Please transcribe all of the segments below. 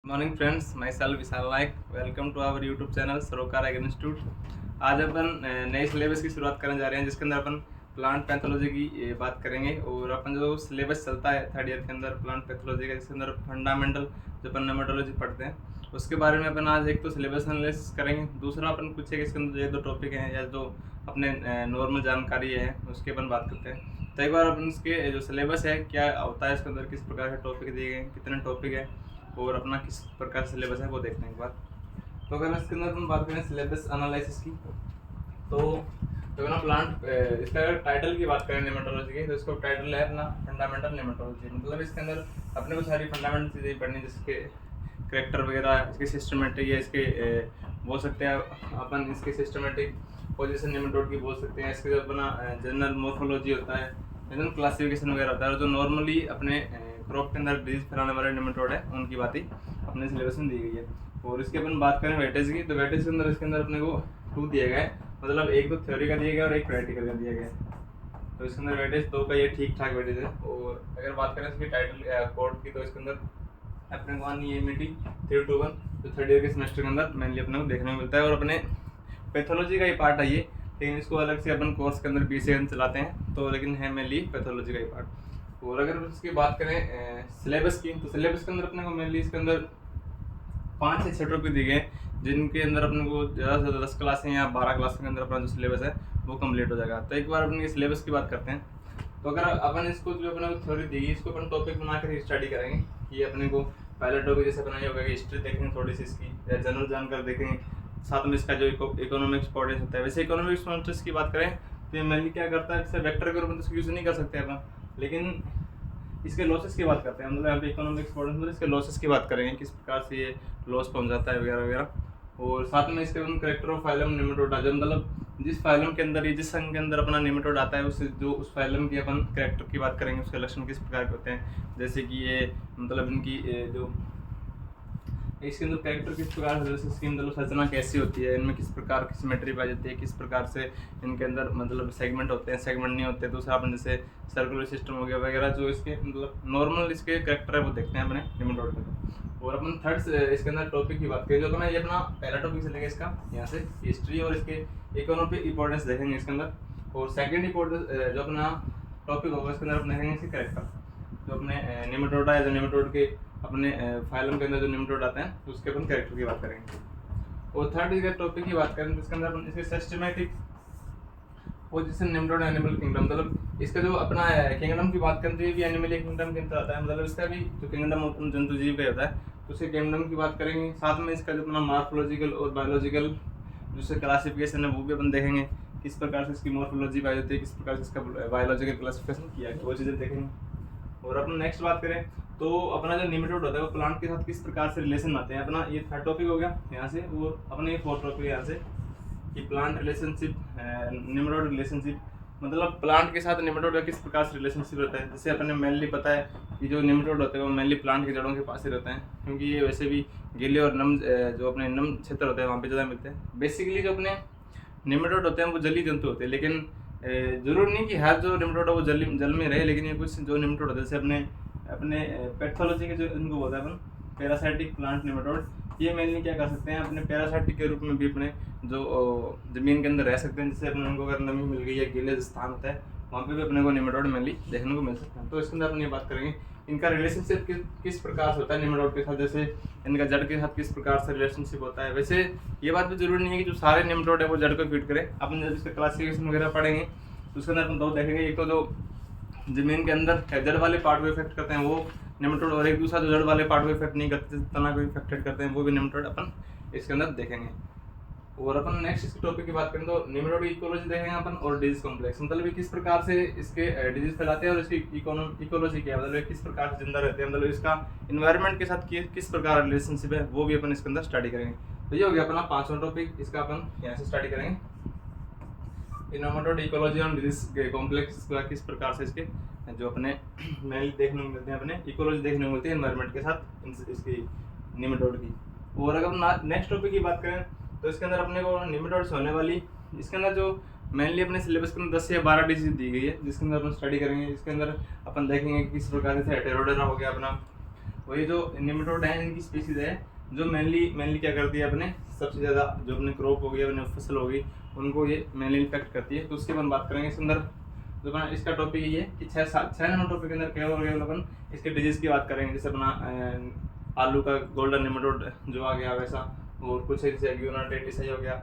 Morning friends, myself Vishal Nayak. Welcome to our YouTube channel Sarokar agro institute. आज अपन नए syllabus की शुरुआत करने जा रहे हैं, जिसके अंदर अपन प्लांट पैथोलॉजी की बात करेंगे। और अपन जो सिलेबस चलता है थर्ड ईयर के अंदर प्लांट पैथोलॉजी का, जिसके अंदर फंडामेंटल जो अपन नेमेटोलॉजी पढ़ते हैं, उसके बारे में अपन आज एक तो सिलेबस एनालिसिस करेंगे। दूसरा अपन कुछ एक इसके अंदर ये दो टॉपिक हैं या जो अपने नॉर्मल जानकारी है उसकी अपन बात करते हैं। तो एक बार अपन इसके जो सिलेबस है क्या होता है, इसके अंदर किस प्रकार के टॉपिक दिए गए हैं, कितने टॉपिक है और अपना किस प्रकार सिलेबस है वो देखने के बाद। तो अगर इसके अंदर हम बात करें सिलेबस एनालिसिस की, तो ना प्लांट इसका टाइटल की बात करें नेमेटोलॉजी की, तो इसका टाइटल है अपना फंडामेंटल नेमेटोलॉजी। मतलब इसके अंदर अपने को सारी फंडामेंटल चीज़ें पढ़नी, जिसके करेक्टर वगैरह, इसके सिस्टमेटिक या इसके बोल सकते हैं अपन इसके सिस्टमेटिक पोजीशन नेमेटोड की बोल सकते हैं। इसके जो अपना जनरल मोर्फोलॉजी होता है, जनरल क्लासिफिकेशन वगैरह होता है, और जो नॉर्मली अपने क्रॉप के अंदर डिजीज फैलाने वाले नेमेटोड है उनकी बातें अपने सिलेबस में दी गई है। और इसके अपन बात करें वेटेज की, तो वेटेज के अंदर इसके अंदर अपने को 2 दिया गया है, मतलब एक तो थ्योरी का दिया गया और एक प्रैक्टिकल का दिया गया है। तो इसके अंदर वेटेज 2 का ये ठीक ठाक वेटेज है। और अगर बात करें इसकी टाइटल कोड की, तो इसके अंदर अपने को आनी है मीटिंग 321, तो थर्ड ईयर के सेमेस्टर के अंदर मेनली अपने को देखने को मिलता है। और अपने पैथोलॉजी का ही पार्ट है ये, लेकिन इसको अलग से अपन कोर्स के अंदर BCN चलाते हैं, तो लेकिन है मेनली पैथोलॉजी का ही पार्ट। और अगर इसकी बात करें सिलेबस की, तो सिलेबस के अंदर अपने को मेनली इसके अंदर 5 से 6 टॉपिक दिए गए, जिनके अंदर अपने को ज़्यादा से ज़्यादा 10 क्लासें या 12 क्लास के अंदर अपना जो सिलेबस है वो कंप्लीट हो जाएगा। तो एक बार अपन के सिलेबस की बात करते हैं। तो अगर अपन इसको जो अपने को थ्योरी दी, इसको अपन टॉपिक बना कर स्टडी करेंगे। ये अपने को पहला टॉपिक जैसे अपना ये होगा कि हिस्ट्री देखेंगे थोड़ी सी इसकी, या जनरल जानकारी देखेंगे, साथ में इसका जो इकोनॉमिक इंपॉर्टेंस होता है। वैसे इकोनॉमिक इंपॉर्टेंस की बात करें तो ये मेनली क्या करता है, जैसे वेक्टर के रूप में इसको यूज़ नहीं कर सकते अपन, लेकिन इसके लॉसेस की बात करते हैं। मतलब यहाँ पे इकोनॉमिक इंपॉर्टेंस मतलब इसके लॉसेस की बात करेंगे, किस प्रकार से ये लॉस पहुँचाता है वगैरह वगैरह। और साथ में इसके करेक्टर ऑफ फाइलम नेमेटोड, जो मतलब जिस फाइलम के अंदर, जिस संघ के अंदर अपना नेमेटोड आता है, उस फाइलम की अपन करेक्टर की बात करेंगे, उसके लक्षण किस प्रकार के होते हैं। जैसे कि ये मतलब इनकी जो इसके अंदर कैरेक्टर किस प्रकार से, इसकी मतलब संरचना कैसी होती है, इनमें किस प्रकार की सिमेट्री पाई जाती है, किस प्रकार से इनके अंदर मतलब सेगमेंट होते हैं, सेगमेंट नहीं होते। दूसरा अपन जैसे सर्कुलर सिस्टम हो गया वगैरह, जो इसके मतलब नॉर्मल इसके कैरेक्टर है वो देखते हैं अपने नेमेटोड में। और अपन थर्ड इसके अंदर टॉपिक की बात करें, जो अपना ये अपना पहला टॉपिक चलेगा इसका यहाँ से हिस्ट्री, और इसके इकोनॉमिक इंपॉर्टेंस देखेंगे इसके अंदर। और सेकेंड इंपॉर्टेंस जो अपना टॉपिक होगा इसके अंदर अपने देखेंगे इसके करेक्टर, जो अपने नेमेटोड है, जो नेमेटोड के अपने फाइलम के अंदर जो नेमेटोड आते हैं उसके अपन कैरेक्टर की बात करेंगे। और थर्ड इसके टॉपिक की बात करें तो इसके अंदर अपन इसके systematic position nematode animal kingdom, मतलब इसका जो अपना किंगडम की बात करते हैं भी एनिमल किंगडम के अंदर आता है, मतलब इसका भी जो किंगडम अपन जंतु जीव का होता है तो उसके किंगडम की बात करेंगे। साथ में इसका जो अपना मॉर्फोलॉजिकल और बायोलॉजिकल जो क्लासिफिकेशन है वो भी अपन देखेंगे, किस प्रकार से इसकी मॉर्फोलॉजी पाई जाती है, किस प्रकार से इसका बायोलॉजिकल क्लासिफिकेशन किया है, वो चीज़ें देखेंगे। और अपन नेक्स्ट बात करें तो अपना जो नेमेटोड होता है वो प्लांट के साथ किस प्रकार से रिलेशन आते हैं। अपना ये थर्ड टॉपिक हो गया यहाँ से, और अपना ये फोर्थ टॉपिक यहाँ से कि प्लांट रिलेशनशिप, नेमेटोड रिलेशनशिप, मतलब प्लांट के साथ नेमेटोड का किस प्रकार से रिलेशनशिप रहता है। जैसे अपने मेनली पता है कि जो नेमेटोड होते हैं वो मेनली प्लांट की जड़ों के पास ही रहते हैं, क्योंकि ये वैसे भी गीले और नम जो अपने नम क्षेत्र होते हैं वहाँ पे ज़्यादा मिलते हैं। बेसिकली जो अपने नेमेटोड होते हैं वो जली जंतु होते हैं, लेकिन जरूर नहीं कि हर जो नेमेटोड है वो जल में रहे, लेकिन ये कुछ जो नेमेटोड होते हैं जैसे अपने पैथोलॉजी के जो इनको बोलते हैं अपन पैरासाइटिक प्लांट नेमेटोड, ये मेनली क्या कर सकते हैं अपने पैरासाइटिक के रूप में भी अपने जो जमीन के अंदर रह सकते हैं। जैसे अपने उनको अगर नमी मिल गई है, गीले स्थान होता है वहाँ पे भी अपने को नेमेटोड मेनली देखने को मिल सकता है। तो इसके अंदर अपन ये बात करेंगे इनका रिलेशनशिप किस प्रकार से होता है नेमेटोड के साथ, जैसे इनका जड़ के साथ किस प्रकार से रिलेशनशिप होता है। वैसे ये बात भी जरूरी नहीं है कि जो सारे नेमेटोड है वो जड़ को फीड करें। अपन जब इसका क्लासिफिकेशन वगैरह पढ़ेंगे तो उसके अंदर अपन दो देखेंगे, एक तो जो जमीन के अंदर जड़ वाले पार्ट को इफेक्ट करते हैं वो नेमेटोड, और एक दूसरा जो जड़ वाले पार्ट को इफेक्ट नहीं करते, तना को इफेक्टेड करते हैं, वो भी नेमेटोड अपन इसके अंदर देखेंगे। और अपन नेक्स्ट इसके टॉपिक की बात करें तो नेमेटोड की इकोलॉजी देखेंगे अपन, और डिजीज कॉम्प्लेक्स, मतलब किस प्रकार से इसके डिजीज फैलाते हैं, और इसकी इकोलॉजी क्या है, मतलब किस प्रकार से जिंदा रहते हैं, मतलब इसका इन्वायरमेंट के साथ किस प्रकार रिलेशनशिप है वो भी अपन इसके अंदर स्टडी करेंगे। तो ये हो गया अपना 5वां टॉपिक, इसका अपन यहाँ से स्टडी करेंगे नेमेटोड इकोलॉजी और डिजीज कॉम्प्लेक्स किस प्रकार से इसके जो अपने मेनली देखने को मिलते हैं, अपने इकोलॉजी देखने को मिलती है एनवायरनमेंट के साथ इसकी नेमेटोड की। और अगर नेक्स्ट टॉपिक की बात करें तो इसके अंदर अपने को नेमेटोड से होने वाली, इसके अंदर जो मेनली अपने सिलेबस के अंदर 10 या 12 डिजीज दी गई है जिसके अंदर अपन स्टडी करेंगे। इसके अंदर अपन देखेंगे कि किस प्रकार से हेटेरोडेरा हो गया अपना, वही जो निमेटोड है इनकी स्पीसीज है जो मेनली क्या करती है, अपने सबसे ज़्यादा जो अपने क्रॉप हो गई, अपने फसल हो गई, उनको ये मेनली इफेक्ट करती है। तो उसकी अपन बात करेंगे इसके अंदर। जो अपना इसका टॉपिक ये है कि 6 नंबर टॉपिक के अंदर क्या और केवल अपन इसके डिजीज की बात करेंगे। जैसे अपना आलू का गोल्डन निमेटोड जो आ गया वैसा, और कुछ जैसे ग्यूनाटाइटिस हो गया,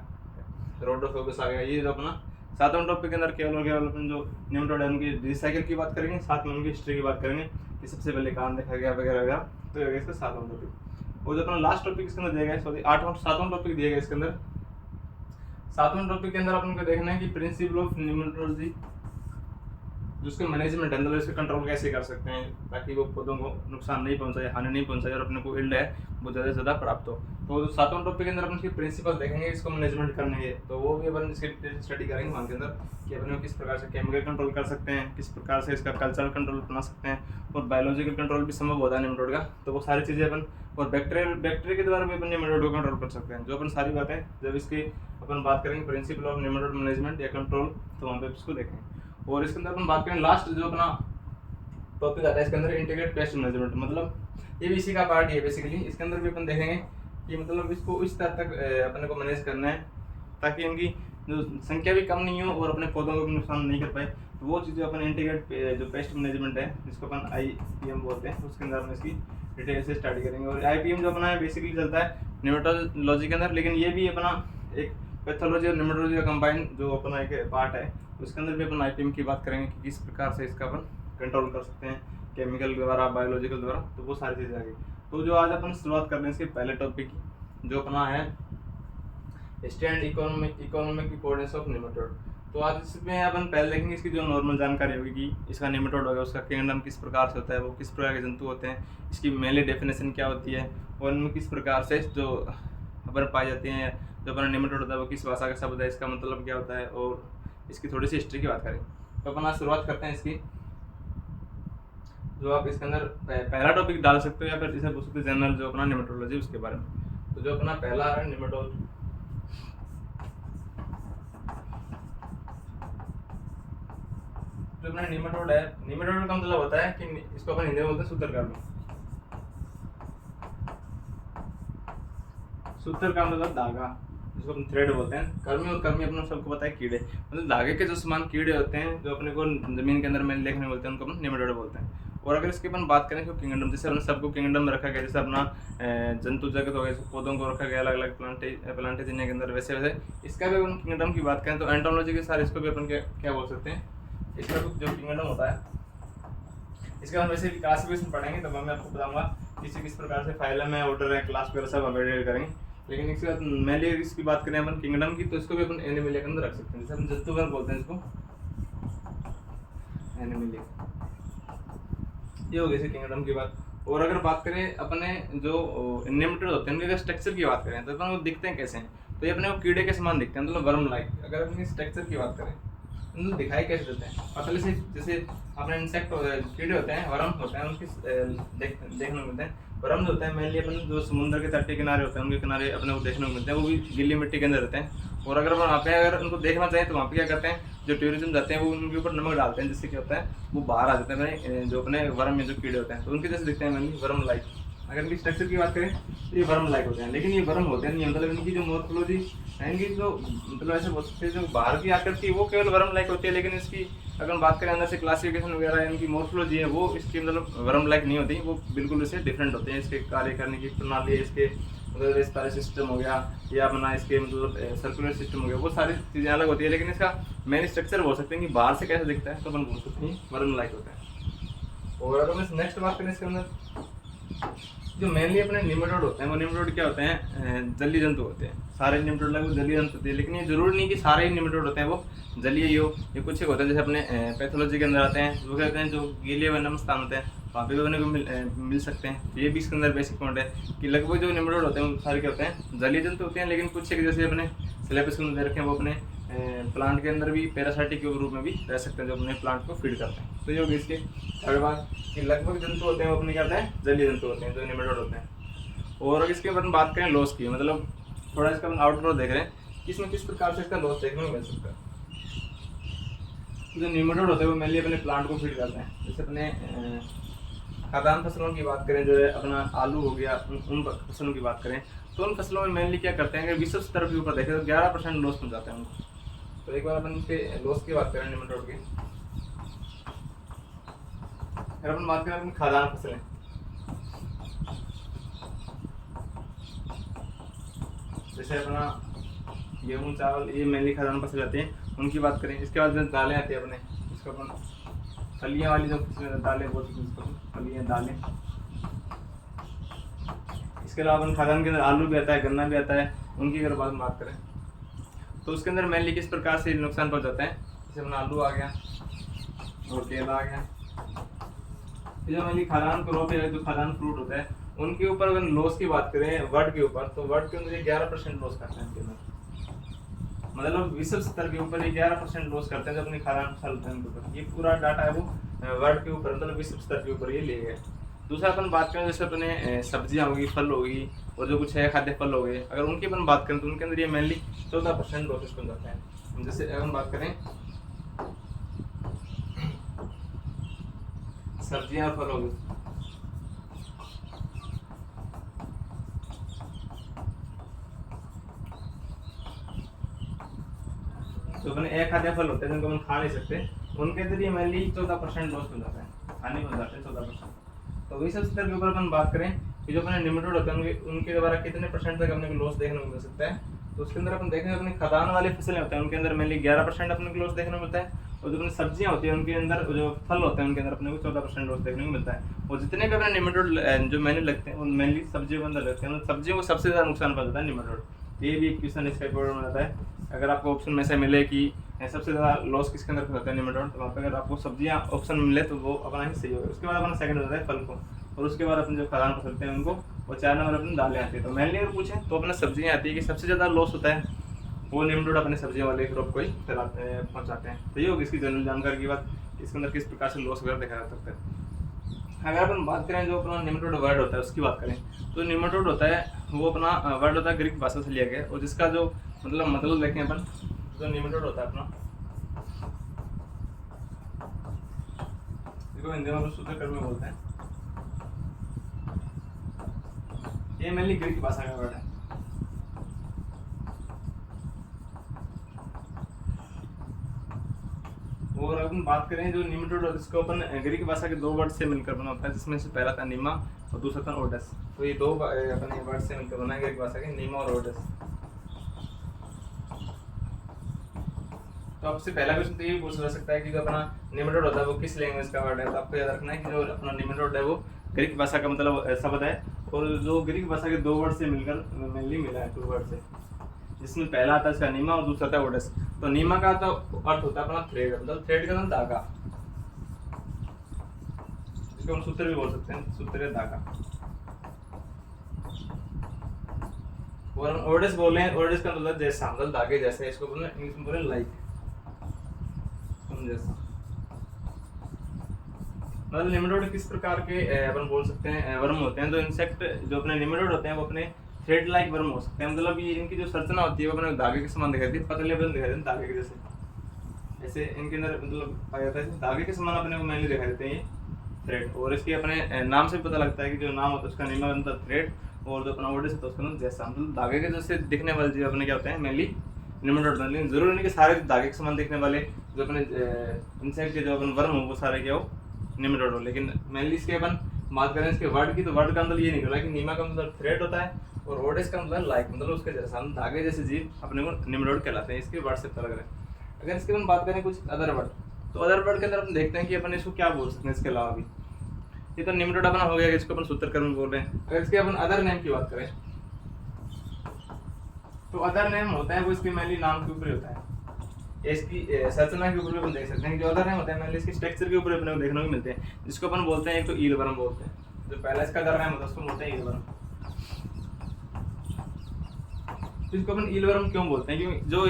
रोडोफोकस आ गया। ये जो अपना 7वां टॉपिक के अंदर केवल और केवल अपन जो निमेटोड है उनकी डिजीज साइकिल की बात करेंगे, साथ में उनकी हिस्ट्री की बात करेंगे कि सबसे पहले कहाँ देखा गया वगैरह वगैरह। तो ये इसका 7वां टॉपिक। और जो अपना लास्ट टॉपिक इसके अंदर दिया गया, सॉरी 7वां टॉपिक दिया गया इसके अंदर। 7वें टॉपिक के अंदर अपन को देखना है कि प्रिंसिपल ऑफ निमेटोलॉजी, जो उसके मैनेजमेंट है, मतलब इसका कंट्रोल कैसे कर सकते हैं ताकि वो पौधों को नुकसान नहीं पहुंचाए, हानि नहीं पहुंचाए और अपने को यील्ड है वो ज़्यादा से ज़्यादा प्राप्त हो। तो 7वां टॉपिक के अंदर अपन इसके प्रिंसिपल देखेंगे, इसको मैनेजमेंट करने के, तो वो भी अपन इसके स्टडी करेंगे वहाँ के अंदर कि अपने किस प्रकार से केमिकल कंट्रोल कर सकते हैं, किस प्रकार से इसका कल्चरल कंट्रोल बना सकते हैं, और बायोलॉजिकल कंट्रोल भी संभव होता है निमेटोड का। तो वो सारी चीज़ें अपन, और बैक्टीरिया के द्वारा भी अपन निमेटोड को कंट्रोल कर सकते हैं। जो अपन सारी बातें जब इसकी अपन बात करेंगे प्रिंसिपल ऑफ निमेटोड मैनेजमेंट या कंट्रोल, तो वहाँ पे इसको देखेंगे। और इसके अंदर अपन बात करें लास्ट जो अपना टॉपिक आता है इसके अंदर इंटीग्रेटेड पेस्ट मैनेजमेंट, मतलब ये भी इसी का पार्ट है बेसिकली। इसके अंदर भी अपन देखेंगे कि मतलब इसको इस तरह तक अपने को मैनेज करना है ताकि इनकी जो संख्या भी कम नहीं हो और अपने पौधों को भी नुकसान नहीं कर पाए। तो वो चीज़ें अपन इंटीग्रेटेड जो पेस्ट मैनेजमेंट है जिसको अपन IPM बोलते हैं, उसके अंदर अपन इसकी डिटेल से स्टडी करेंगे। और IPM जो अपना है बेसिकली चलता है निमेटोलॉजी के अंदर, लेकिन ये भी अपना एक पैथोलॉजी और निमेटोलॉजी का कंबाइन जो अपना एक पार्ट है, उसके अंदर भी अपन IPM की बात करेंगे कि किस प्रकार से इसका अपन कंट्रोल कर सकते हैं केमिकल द्वारा, बायोलॉजिकल द्वारा। तो वो सारी चीज़ें आ गई। तो जो आज अपन शुरुआत कर रहे हैं इसके पहले टॉपिक की, जो अपना है stand economic importance of nematode. तो आज इसमें अपन पहले देखेंगे इसकी जो नॉर्मल जानकारी होगी कि इसका निमेटोड होगा, उसका किंगडम किस प्रकार से होता है, वो किस प्रकार के जंतु होते हैं, इसकी मेनली डेफिनेशन क्या होती है, और इनमें किस प्रकार से जो अपन पाई जाती हैं। जो अपना निमेटोड होता है वो किस भाषा का शब्द है, इसका मतलब क्या होता है, और इसकी थोड़ी सी हिस्ट्री की बात करें। तो अपन आज शुरुआत करते हैं इसकी। जो आप इसके अंदर पहला टॉपिक डाल सकते हो या फिर इसे बोल सकते हैं जनरल जो अपना निमेटोलॉजी उसके बारे में। तो जो अपना पहला है निमेटोलॉजी, जो अपना निमेटोड है, निमेटोड का मतलब होता है कि इसको अपन हिंदी में बोलते हैं सूत्रकृमि। सूत्र का मतलब धागा, जिसको हम थ्रेड बोलते हैं। कर्मी और कर्मी अपने सबको पता है कीड़े, मतलब धागे के जो समान कीड़े होते हैं जो अपने को जमीन के अंदर में देखने मिलते हैं, उनको अपन निमेटोड बोलते हैं। और अगर इसकी अपन बात करें तो किंगडम, जैसे अपने सबको किंगडम में रखा गया, जैसे अपना जंतु जगत हो गया, पौधों को रखा गया अलग अलग प्लांटेशन के अंदर, वैसे वैसे इसका भी अपन किंगडम की बात करें तो एंटोलॉजी के साथ इसको भी अपन क्या बोल सकते हैं, इसका जो किंगडम होता है इसका हम वैसे क्लासिफिकेशन पढ़ेंगे तब मैं आपको बताऊंगा किस प्रकार से फाइलम है, ऑर्डर है, क्लास वगैरह सब अपडेट करेंगे। लेकिन इसके बाद मेनली इसकी बात करें अपन किंगडम की, तो इसको भी अपन एनिमलिया के अंदर रख सकते हैं। जैसे हम जंतुवर्ग बोलते हैं इसको एनिमलिया, ये हो गई इसी किंगडम की बात। और अगर बात करें अपने जो निमेटोड होते हैं उनके स्ट्रक्चर की बात करें तो अपन वो दिखते हैं कैसे हैं, तो ये अपने को कीड़े के समान दिखते हैं, मतलब वर्म लाइक। अगर अपनी स्ट्रक्चर की बात करें मतलब दिखाई कैसे देते हैं, पतले से जैसे अपने इंसेक्ट कीड़े होते हैं, वर्म होते हैं, उनकी देखने को मिलते हैं। वर्म होते हैं मेनली अपन जो समुद्र के तट के किनारे होते हैं उनके किनारे अपने को देखने को मिलते हैं, वो भी गीली मिट्टी के अंदर रहते हैं। और अगर वहाँ पे अगर उनको देखना चाहें तो वहाँ पे क्या करते हैं, जो टूरिज्म जाते हैं वो उनके ऊपर नमक डालते हैं, जिससे क्या होता है वो बाहर आ जाते हैं जो अपने वर्म में जो कीड़े होते हैं, तो उनके जैसे दिखते हैं मेनली वर्म लाइक। अगर इनकी स्ट्रक्चर की बात करें तो ये वर्म लाइक होते हैं, लेकिन ये वर्म होते नहीं, मतलब इनकी जो मॉर्फोलॉजी है, इनकी जो मतलब ऐसे बोल सकते हैं जो बाहर की आकृति वो केवल वर्म लाइक होती है, लेकिन इसकी अगर बात करें अंदर से क्लासिफिकेशन वगैरह इनकी मॉर्फोलॉजी है वो इसकी मतलब वर्म लाइक नहीं होती, वो बिल्कुल इससे डिफरेंट होते हैं। इसके कार्य करने की प्रणाली, इसके मतलब रेस्पिरेटरी सिस्टम हो गया या अपना इसके मतलब सर्कुलर सिस्टम हो गया, वो सारी चीज़ें अलग होती है, लेकिन इसका मेन स्ट्रक्चर बोल सकते हैं कि बाहर से कैसे दिखता है तो अपन बोल सकते हैं वर्म लाइक होता है। और अगर मैं नेक्स्ट बात करें इसके अंदर जो मेनली अपने निमेटोड होते हैं, वो निमेटोड क्या होते हैं, जलीय जंतु होते हैं। सारे निमेटोड लगभग जलीय जंतु होते हैं, लेकिन ये जरूरी नहीं कि सारे ही निमेटोड होते हैं वो जलीय ही हो। ये कुछ एक होते हैं जैसे अपने पैथोलॉजी के अंदर आते हैं, वो क्या कहते हैं जो गीले वनम स्थान होते हैं वहाँ पे भी अपने को मिल सकते हैं। तो ये भी इसके अंदर बेसिक पॉइंट है कि लगभग जो निमेटोड होते हैं वो सारे क्या होते हैं जलीय जंतु होते हैं, लेकिन कुछ एक जैसे अपने सिलेबस के अंदर दे रखे हैं वो अपने प्लांट के अंदर भी पैरासाइटिक के रूप में भी रह सकते हैं जो अपने प्लांट को फीड करते हैं। तो ये होगी इसके थर्ड बात कि लगभग जंतु होते हैं वो अपने क्या होते हैं जलीय जंतु होते हैं जो निमेटोड होते हैं। और अगर इसके अपन बात करें लॉस की, मतलब थोड़ा इसका अपन आउटरो देख रहे हैं कि इसमें किस प्रकार से इसका लॉस देखने को मिल सकता है। जो निमेटोड होते हैं वो मेनली अपने प्लांट को फीड करते हैं, जैसे अपने खाद्यान्न फसलों की बात करें, जो है अपना आलू हो गया, उन फसलों की बात करें, तो उन फसलों में मेनली क्या करते हैं कि विश्व स्तर के ऊपर देखें तो 11% लॉस पहुंचाते हैं उनको। तो एक बार अपन इसके लॉस की बात करें निमेटोड की, अगर अपन बात करें अपनी खाद्यान्न फसलें, जैसे अपना गेहूँ चावल, ये मेनली खाद्यान्न फसल आते हैं, उनकी बात करें। इसके बाद जो दालें आती है अपने, इसको अपन फलियाँ वाली जो दालें बोलते हैं, इसको फलियाँ दालें। इसके अलावा अपन खाद्यान्न के अंदर आलू भी आता है, गन्ना भी आता है, उनकी अगर बात करें तो उसके अंदर मेनली किस प्रकार से नुकसान पहुंचाते हैं। जैसे अपना आलू आ गया और केला आ गया, जो मेनली खाद्यान्न क्रॉप है, जो खाद्यान्न फ्रूट होता है, उनके ऊपर अगर लॉस की बात करें वर्ड के ऊपर, तो वर्ड के अंदर 11% लॉस करते हैं इनके अंदर। मतलब विश्व स्तर के ऊपर ये 11% लॉस करते हैं जो अपनी खाद्यान्न फसल होता है उनके ऊपर। ये पूरा डाटा है वो वर्ल्ड के ऊपर, मतलब विश्व स्तर के ऊपर ये ले गए। दूसरा अपन बात करें जैसे अपने सब्जियां होगी, फल होगी, और जो कुछ है खाद्य फल हो गए, अगर उनकी अपन बात करें तो उनके अंदर ये मेनली 14% लॉसेस बन जाता है। जैसे अगर हम बात करें सब्जियां और फल हो गए, तो अपने एक खाद्य फल होते हैं जिनको हम खा नहीं सकते, उनके अंदर ये मेनली 14% लॉस हो जाता है, हानि हो जाता है 14%। तो विश्व स्तर के ऊपर अपन बात करें कि जो अपने निमेटोड होते हैं उनके द्वारा कितने % तक अपने को लॉस देखने को मिल सकता है। तो उसके अंदर अपन देखेंगे अपने खाद्यान्न वाले फसलें होते हैं उनके अंदर मेनली 11% अपने को लॉस देखने को मिलता है, और जो अपनी सब्जियां होती है उनके अंदर, जो फल होते हैं उनके अंदर अपने को 14% लॉस देखने को मिलता है। और जितने भी अपने निमेटोड जो मैंने लगते हैं, मेनली सब्जियों के अंदर लगते हैं, सब्जियों को सबसे ज्यादा नुकसान पहुंचाता है निमेटोड। ये भी एक क्वेश्चन इस पेपर में आता है, अगर आपको ऑप्शन में से मिले कि सबसे ज़्यादा लॉस किसके अंदर होता है निमेटोड, तो वहाँ पे अगर आपको सब्जियां ऑप्शन मिले तो वो अपना ही सही होगा। उसके बाद अपना सेकंड होता है फल को, और उसके बाद अपने जो खाद्यान्न फसलते हैं उनको, और 4 नंबर अपनी दालें आती है। तो मेनली अगर पूछें तो अपना सब्जियां आती है कि सबसे ज़्यादा लॉस होता है वो निमेटोड अपने सब्जियों वाले क्रॉप को ही पहुँचाते हैं। तो ये होगी इसकी जनरल जानकारी की बात, इसके अंदर किस प्रकार से लॉस वगैरह देखा जा सकता है। अगर अपन बात करें जो अपना निमेटोड वर्ड होता है उसकी बात करें, तो निमेटोड होता है वो अपना वर्ड होता है ग्रीक भाषा से लिया गया, और जिसका जो मतलब देखें अपन, जो निमेटोड होता है अपना, इसको हिंदी में सूत्रकृमि बोलते हैं। ये मेनली ग्रीक भाषा का वर्ड है। और अपन बात करें जो निमेटोड, इसको अपन ग्रीक भाषा के 2 वर्ड से मिलकर बना होता है, जिसमें से पहला था निमा और दूसरा था ओडस। तो ये 2 अपने वर्ड से मिलकर बना है ग्रीक भाषा के, निमा और ओडस। तो आपसे पहला क्वेश्चन तो ये पूछा जा सकता है कि जो अपना निमेटोड होता है वो किस लैंग्वेज का वर्ड है। तो आपको याद रखना है कि जो अपना निमेटोड है वो ग्रीक भाषा का मतलब शब्द है, और जो ग्रीक भाषा के 2 वर्ड से मिलकर मेनली मिला है, 2 वर्ड से, जिसमें पहला आता है इसका नीमा और दूसरा था ओडस। तो नीमा का तो अर्थ होता है अपना थ्रेड, मतलब थ्रेड का मतलब धागा, जिसको हम सूत्र भी बोल सकते हैं, सूत्र है धागा। और हम ओडस बोले हैं, ओडस का मतलब जैसा, मतलब धागे जैसे, इसको बोले इंग्लिश में बोले लाइक, जैसा। मतलब निमेटोड किस प्रकार के अपन बोल सकते हैं वर्म होते हैं। जो इंसेक्ट जो अपने निमेटोड होते हैं वो अपने थ्रेड लाइक वर्म हो सकते हैं, मतलब ये इनकी जो संरचना होती है वो अपने धागे के समान दिखाई देती है, पतले बदन दिखाई देते हैं धागे के जैसे, ऐसे इनके अंदर मतलब पाया जाता है धागे के समान अपने को मेनली दिखाई देते हैं ये थ्रेड। और इसके अपने नाम से पता लगता है कि जो नाम होता है उसका नीमा मतलब थ्रेड, और जो अपना ओडस होता है उसका मतलब जैसा, मतलब धागे के जैसे दिखने वाले जीव अपने क्या होते हैं मेनली निमेटोड। लेकिन जरूरी नहीं कि सारे धागे के समान दिखने वाले जो अपने इंसेक्ट के जो अपन वर्म हो वो सारे क्या हो निमेटोड हो। लेकिन मेनली इसके अपन बात करें इसके वर्ड की, तो वर्ड का मतलब ये निकला कि नीमा का मतलब थ्रेड होता है, और ओडस का मतलब लाइक, मतलब उसके जैसा, धागे जैसे जीव अपने को निमेटोड कहलाते हैं। इसके वर्ड से पता लग रहा है। अगर इसके अपन बात करें कुछ अदर वर्ड, तो अदर वर्ड के अंदर अपन देखते हैं कि अपन इसको क्या बोल सकते हैं इसके अलावा भी। ये तो निमेटोड अपना हो गया, इसको अपन सूत्रकृमि बोल रहे हैं। अगर इसके अपन अदर नेम की बात करें, तो अदर नेम होता है वो इसके मेनली नाम के ऊपर होता है, इसकी संरचना के ऊपर अपन देख सकते हैं कि जो अदर नेम होता है मेनली इसके स्ट्रक्चर के ऊपर अपने को देखने को मिलते हैं, जिसको अपन बोलते हैं एक तो ईलवर्म बोलते हैं। जो पहला इसका अदर नेम होता है उसको बोलते हैं ईलवर्म। इसको अपन ईलवर्म क्यों बोलते हैं, क्योंकि जो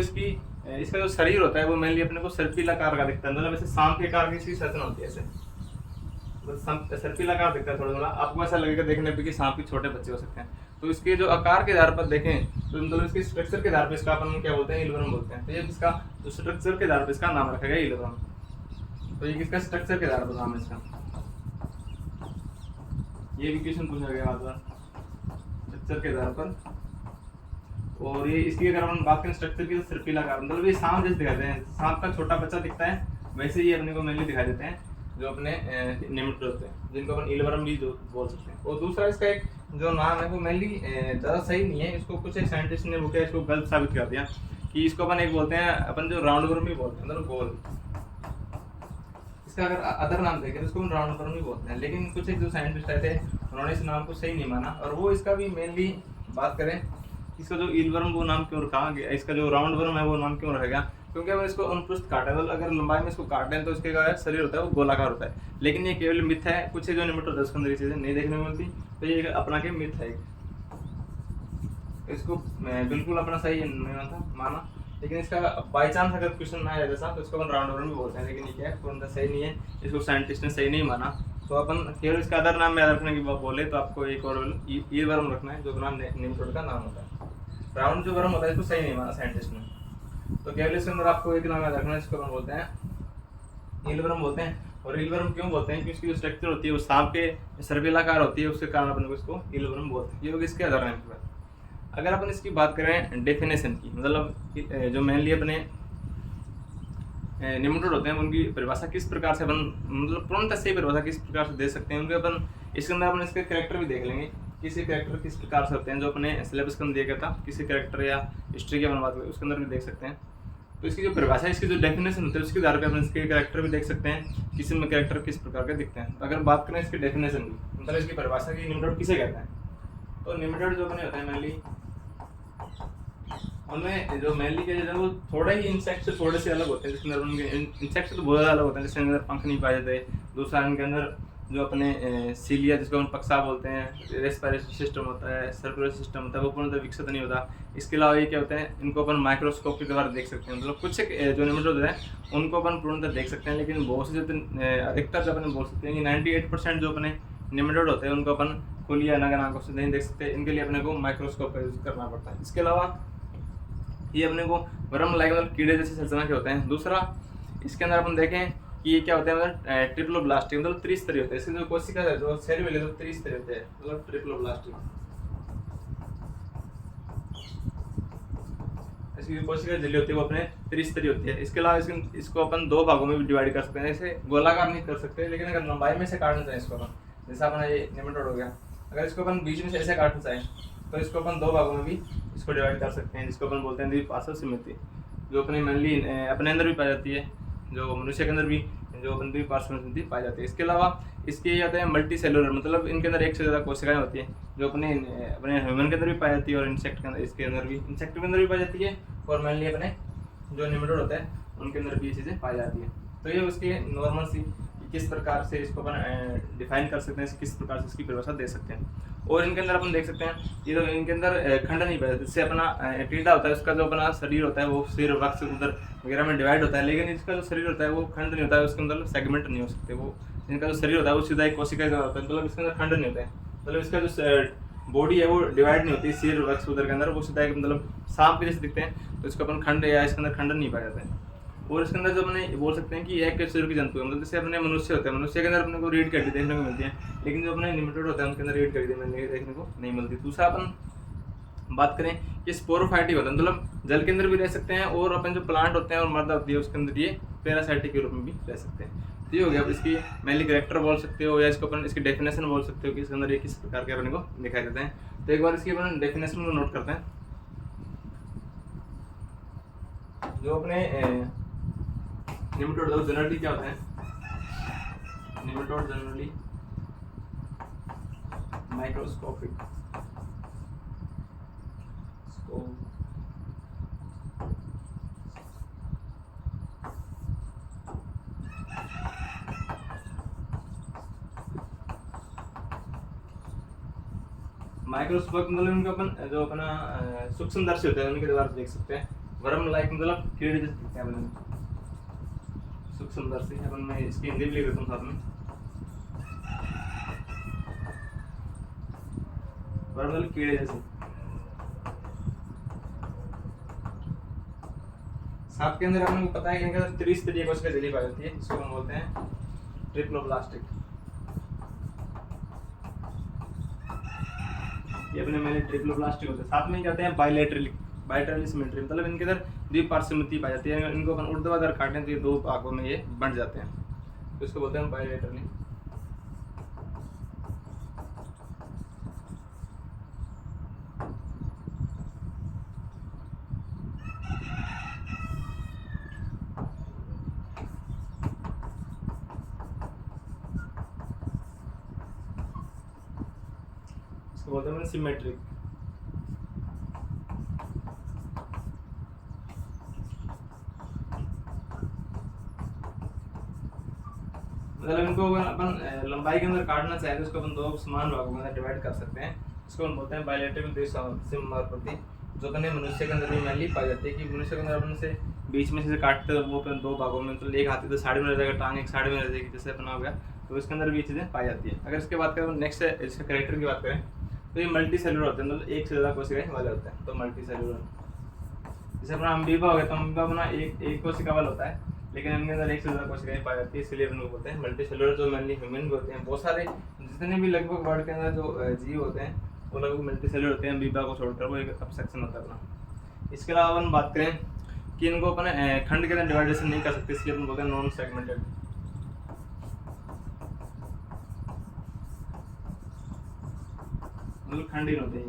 इसका जो शरीर होता है वो मेनली अपने को सर्पिलाकार का दिखता है, मतलब ऐसे सांप के आकार की इसकी संरचना होती है, ऐसे सर्पिलाकार दिखता है थोड़ा थोड़ा, आपको ऐसा लगेगा देखने पे कि सांप के छोटे बच्चे हो सकते हैं। तो इसके जो आकार के आधार पर देखें तो मतलब इसके स्ट्रक्चर के आधार पर इसका अपन क्या बोलते हैं ईलवर्म बोलते हैं। तो ये इसका जो स्ट्रक्चर के आधार पर इसका नाम रखा गया ईलवर्म। तो ये किसका स्ट्रक्चर के आधार पर नाम है इसका। ये भी क्वेश्चन पूछा गया मतलब स्ट्रक्चर के आधार पर। और ये इसकी अगर हम बात करें स्ट्रक्चर की तो सर्पिलाकार, मतलब ये सांप जैसे दिखाते हैं, सांप का छोटा बच्चा दिखता है वैसे ही अपने को मेनली दिखाई देते हैं जो अपने निमेटोड होते हैं, जिनको अपन ईलवर्म भी जो बोल सकते हैं। और दूसरा इसका एक जो नाम है वो मेनली ज़्यादा सही नहीं है, इसको कुछ एक साइंटिस्ट ने वो क्या इसको गलत साबित कर दिया कि इसको अपन एक बोलते हैं अपन जो राउंड वर्म भी बोलते हैं, मतलब गोल। इसका अगर अदर नाम देखें तो इसको हम राउंड वर्म ही बोलते हैं, लेकिन कुछ एक जो साइंटिस्ट आए थे उन्होंने इस नाम को सही नहीं माना। और वो इसका भी मेनली बात करें इसका जो ईलवर्म वो नाम क्यों रखा गया, इसका जो राउंड वर्म है वो नाम क्यों रखा गया, क्योंकि अगर इसको अनुपृष्ठ काटा है, अगर लंबाई में इसको काटें तो इसके का शरीर होता है वो गोलाकार होता है। लेकिन ये केवल मिथ है, कुछ जो निमेटोड उसके अंदर ये चीजें नहीं देखने को मिलती, तो ये अपना के मिथ है। इसको बिल्कुल अपना सही नहीं माना, लेकिन इसका बाई चांस अगर क्वेश्चन आया जैसा तो इसको अपन राउंड वर्म भी बोलते हैं, लेकिन ये क्या है पूर्ण सही नहीं है, इसको साइंटिस्ट ने सही नहीं माना। तो अपन केवल इसका अदर नाम याद रखने की बात बोले तो आपको एक और ईलवर्म रखना है जो नाम निमेटोड का नाम होता है। राउंड जो वर्म होता है इसको सही नहीं माना साइंटिस्ट ने, तो केवल इसके अंदर आपको एक नाम याद रखना है, इसको हम बोलते हैं ईलवर्म बोलते हैं। और ईलवर्म क्यों बोलते हैं, क्योंकि इसकी जो स्ट्रक्चर होती है वो सांप के सर्पिलाकार होती है, उसके कारण अपन को इसको ईलवर्म बोलते हैं। ये होगी इसके आधार के बाद। अगर अपन इसकी बात करें डेफिनेशन की, मतलब जो मेनली अपने निमेटोड होते हैं उनकी परिभाषा किस प्रकार से अपन मतलब पूर्णतः सही परिभाषा किस प्रकार से दे सकते हैं, उनके अपन इसके अंदर अपन इसके कैरेक्टर भी देख लेंगे, किसी कैरेक्टर किस प्रकार से होते हैं जो अपने सिलेबस के अंदर दिया गया था, किसी कैरेक्टर या हिस्ट्री की अपन बात करें उसके अंदर भी देख सकते हैं। तो इसकी जो परिभाषा है, इसकी जो डेफिनेशन होती है उसके आधार पर अपन इसके कैरेक्टर भी देख सकते हैं, किसी में कैरेक्टर किस प्रकार के दिखते हैं। अगर बात करें इसकी डेफिनेशन की, मतलब इसकी परिभाषा की निमेटोड किसे कहते हैं, तो निमेटोड जो अपने होते हैं मेनली उनमें जो मेनली क्या है वो थोड़ा ही इंसेक्ट से थोड़े से अलग होते हैं, जिसके अंदर उनके इंसेक्ट से तो बहुत ज़्यादा अलग होते हैं, जिसके अंदर पंख नहीं पाए जाते। दूसरा इनके अंदर जो अपने सीलिया जिसको हम पक्षा बोलते हैं, रेस्पिरेटरी सिस्टम होता है, सर्कुलेटरी सिस्टम होता है, वो पूर्णतः विकसित नहीं होता। इसके अलावा ये क्या होता है, इनको अपन माइक्रोस्कोप के द्वारा देख सकते हैं, मतलब कुछ जो निमेटोड है उनको अपन पूर्णतः देख सकते हैं, लेकिन बहुत से जो अधिकतर जो अपन बोल सकते हैं कि 98% जो अपने निमेटोड होते हैं उनको अपन खुली या नग्न आंखों से नहीं देख सकते, इनके लिए अपने को माइक्रोस्कोप का यूज करना पड़ता है। इसके अलावा ये अपने को वर्म लाइक मतलब कीड़े जैसे संरचना के होते हैं। दूसरा इसके अंदर अपन देखें कि ये क्या होता है, मतलब ट्रिप्लोब्लास्टिक मतलब त्रिस्तरीय होते हैं, इसके जो कोशिका है जो सेल वाले जो त्रिस्तरीय होते हैं, मतलब ट्रिप्लोब्लास्टिक। इसकी जो कोशिका झिल्ली होती है वो अपने त्रिस्तरीय होती है। इसके अलावा इसको अपन दो भागों में भी डिवाइड कर सकते हैं, ऐसे गोलाकार नहीं कर सकते, लेकिन अगर लंबाई में से काटना चाहें इसको अपन, जैसा अपना ये निमेटोड हो गया, अगर इसको अपन बीच में से ऐसे काटना चाहें तो इसको अपन दो भागों में भी इसको डिवाइड कर सकते हैं, जिसको अपन बोलते हैं द्विपार्श्व सिमिति, जो अपने मेनली अपने अंदर भी पाई जाती है, जो मनुष्य के अंदर भी जो अपन द्विपार्श्व सिमिति पाई जाती है। इसके अलावा इसके ये आते हैं मल्टी सेलुलर, मतलब इनके अंदर एक से ज़्यादा कोशिकाएं होती हैं, जो अपने ह्यूमन के अंदर भी पाई जाती है और इंसेक्ट के अंदर इसके अंदर भी इंसेक्ट के अंदर भी पाई जाती है, और मेनली अपने जो निमेटोड होता है उनके अंदर भी ये चीज़ें पाई जाती है। तो ये उसकी नॉर्मल सी किस प्रकार से इसको अपन डिफाइन कर सकते हैं, किस प्रकार से इसकी परिभाषा दे सकते हैं। और इनके अंदर अपन देख सकते हैं ये तो इनके अंदर खंड नहीं पाया, जिससे अपना टीडा होता है उसका जो अपना शरीर होता है वो सिर वक्ष उधर वगैरह में डिवाइड होता है, लेकिन इसका जो शरीर होता है वो खंड नहीं होता है, उसके अंदर सेगमेंट नहीं हो सकते। वो इनका जो शरीर होता है वो सीधा एक कोशिका का होता है, मतलब इसके अंदर खंड नहीं होता है, मतलब इसका जो बॉडी है वो डिवाइड नहीं होती सिर वक्ष उधर के अंदर, वो सीधा एक मतलब सांप के जैसे दिखते हैं, तो इसको अपन खंड या इसके अंदर खंड नहीं पाया जाता है। और इसके अंदर जो अपने बोल सकते हैं कि एक शरीर की जंतु है, मतलब जैसे अपने मनुष्य होते हैं, मनुष्य के अंदर अपने को रीढ़ की हड्डी देखने को मिलती है, लेकिन जो अपने निमेटोड होता है उनके अंदर रीढ़ की हड्डी देखने को नहीं मिलती। दूसरा अपन बात करें कि स्पोरोफाइटिक होता है, मतलब जल के अंदर भी रह सकते हैं, और अपन जो प्लांट होते हैं और मर्दा होती है उसके अंदर ये पैरासाइटिक के रूप में भी रह सकते हैं। तो ये हो गया, अब इसकी मेनली कैरेक्टर बोल सकते हो या इसको अपन इसकी डेफिनेशन बोल सकते हो कि इसके अंदर ये किस प्रकार के अपने को दिखाई देते हैं। तो एक बार इसकी अपन डेफिनेशन को नोट करते हैं। जो अपने निमेटोड जनरली क्या होता है, निमेटोड जनरली माइक्रोस्कोपिक माइक्रोस्कोप मतलब इनको अपन जो अपना सूक्ष्मदर्शी होते हैं उनके द्वारा देख सकते हैं। वर्म लाइक मतलब कीड़े जैसे दिखते हैं अपन सूक्ष्मदर्शी, अपन मैं इसकी हिंदी भी लिख देता हूँ साथ में। वर्म मतलब कीड़े जैसे। सांप के अंदर अपन को पता है कि इनका त्रिस्तरीय कोशिका झिल्ली पाई जाती है, जिसको हम बोलते हैं ट्रिप्लोब्लास्टिक। ये अपने मेनली ट्रिप्लोब्लास्टिक होते हैं। साथ में क्या होते हैं बायलैटरली सिमेट्री, मतलब इनके अंदर द्विपार्श्वमिति पाई जाती है। इनको अपन ऊर्ध्वाधर काटें तो ये दो भागों में ये बंट जाते हैं, तो इसको बोलते हैं बायलैटरली। इसको बोलते हैं सिमेट्रिक। मतलब इनको अपन लंबाई के अंदर काटना चाहे तो इसको अपन दो समान भागों में डिवाइड कर सकते हैं। इसको हम बोलते हैं बायलैटरल द्विसमानुपाती, जो अपने मनुष्य के अंदर भी मेनली पाई जाती है कि मनुष्य के अंदर अपन से बीच में से काटते हैं वो अपन दो भागों में, तो एक हाथी तो साइड में रह जाएगा, टांग एक साइड में रह जाएगी, जैसे अपना हो गया। तो इसके अंदर भी ये चीज़ें पाई जाती है। अगर इसके बात करें नेक्स्ट इसके कैरेक्टर की बात करें तो ये मल्टी सेलुलर होते हैं, मतलब एक से ज़्यादा कोशिकाएं वाले होते हैं, तो मल्टी सेलुलर। जैसे अपना अमीबा हो गया, तो अमीबा अपना एक कोशिका वाला होता है, लेकिन इनके अंदर एक से ज़्यादा कोशिकाएं पाई जाती है, इसलिए अपन बोलते हैं मल्टी सेलुलर। जो मेनली ह्यूमन होते हैं, बहुत सारे जितने भी लगभग वर्ल्ड के अंदर जो जीव होते हैं वो लगभग मल्टी सेलुलर होते हैं, अमीबा को छोड़कर, वो एक सबसेक्शन होता है अपना। इसके अलावा अपन बात करें कि इनको अपन खंड के अंदर डिवाइडेशन नहीं कर सकते, इसलिए अपन बोलते हैं नॉन सेगमेंटेड। मतलब खंडहीन होते हैं।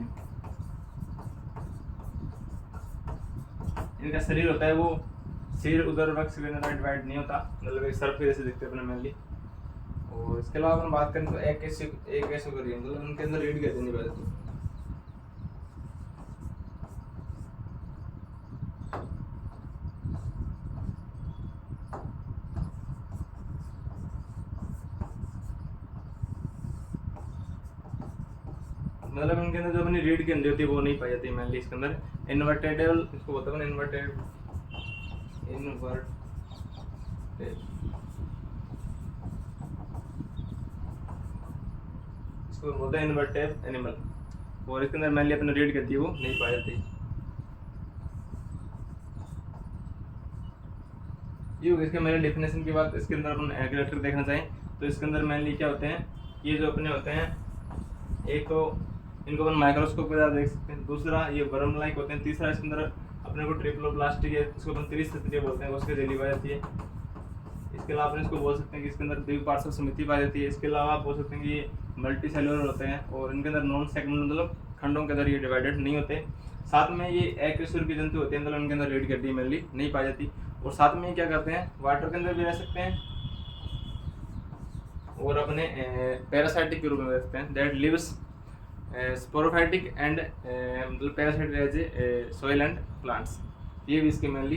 इनका शरीर होता है वो सिर उधर वक्ष डिवाइड नहीं होता, मतलब एक सर्फ के जैसे दिखते हैं अपने मेनली। और इसके अलावा अपन बात करें तो एक ऐसे करिए, मतलब उनके अंदर रीड कहते नहीं पाते। मतलब उनके अंदर जो अपनी रीढ़ की हड्डी होती है वो नहीं पाई जाती मेनली इसके अंदर। इन्वर्टेबल इसको बोलते हैं, इन्वर्टेड इसको बोलते हैं इन्वर्टेब एनिमल। और इसके अंदर मेनली अपनी रीढ़ की हड्डी वो नहीं पाई जाती। ये हो गई इसके मेनली डेफिनेशन की बात। इसके अंदर अपन कैरेक्टर देखना चाहें तो इसके अंदर मेनली क्या होते हैं, ये जो अपने होते हैं, एक तो इनको अपन माइक्रोस्कोप के द्वारा देख सकते हैं, दूसरा ये वर्म लाइक होते हैं, तीसरा इसके अंदर अपने को ट्रिप्लोब्लास्टिक है, इसको अपन त्रिस्थितिज बोलते हैं, उसके जैली पाई जाती है। इसके अलावा अपन इसको बोल सकते हैं कि इसके अंदर द्विपार्श्व समिति पाई जाती है। इसके अलावा आप बोल सकते हैं कि ये मल्टी सेलुलर होते हैं और इनके अंदर नॉन सेगमेंट, मतलब खंडों के अंदर ये डिवाइडेड नहीं होते। साथ में ये एकस्वरूपी जंतु होते हैं, मतलब उनके अंदर रीढ़ की हड्डी मेनली नहीं पाई जाती। और साथ में क्या करते हैं, वाटर के अंदर भी रह सकते हैं और अपने पैरासाइटिक के रूप में रह सकते हैं, दैट लिव्स स्पोरोफाइटिक एंड मतलब parasite as a soil and plants. ये भी इसके मेनली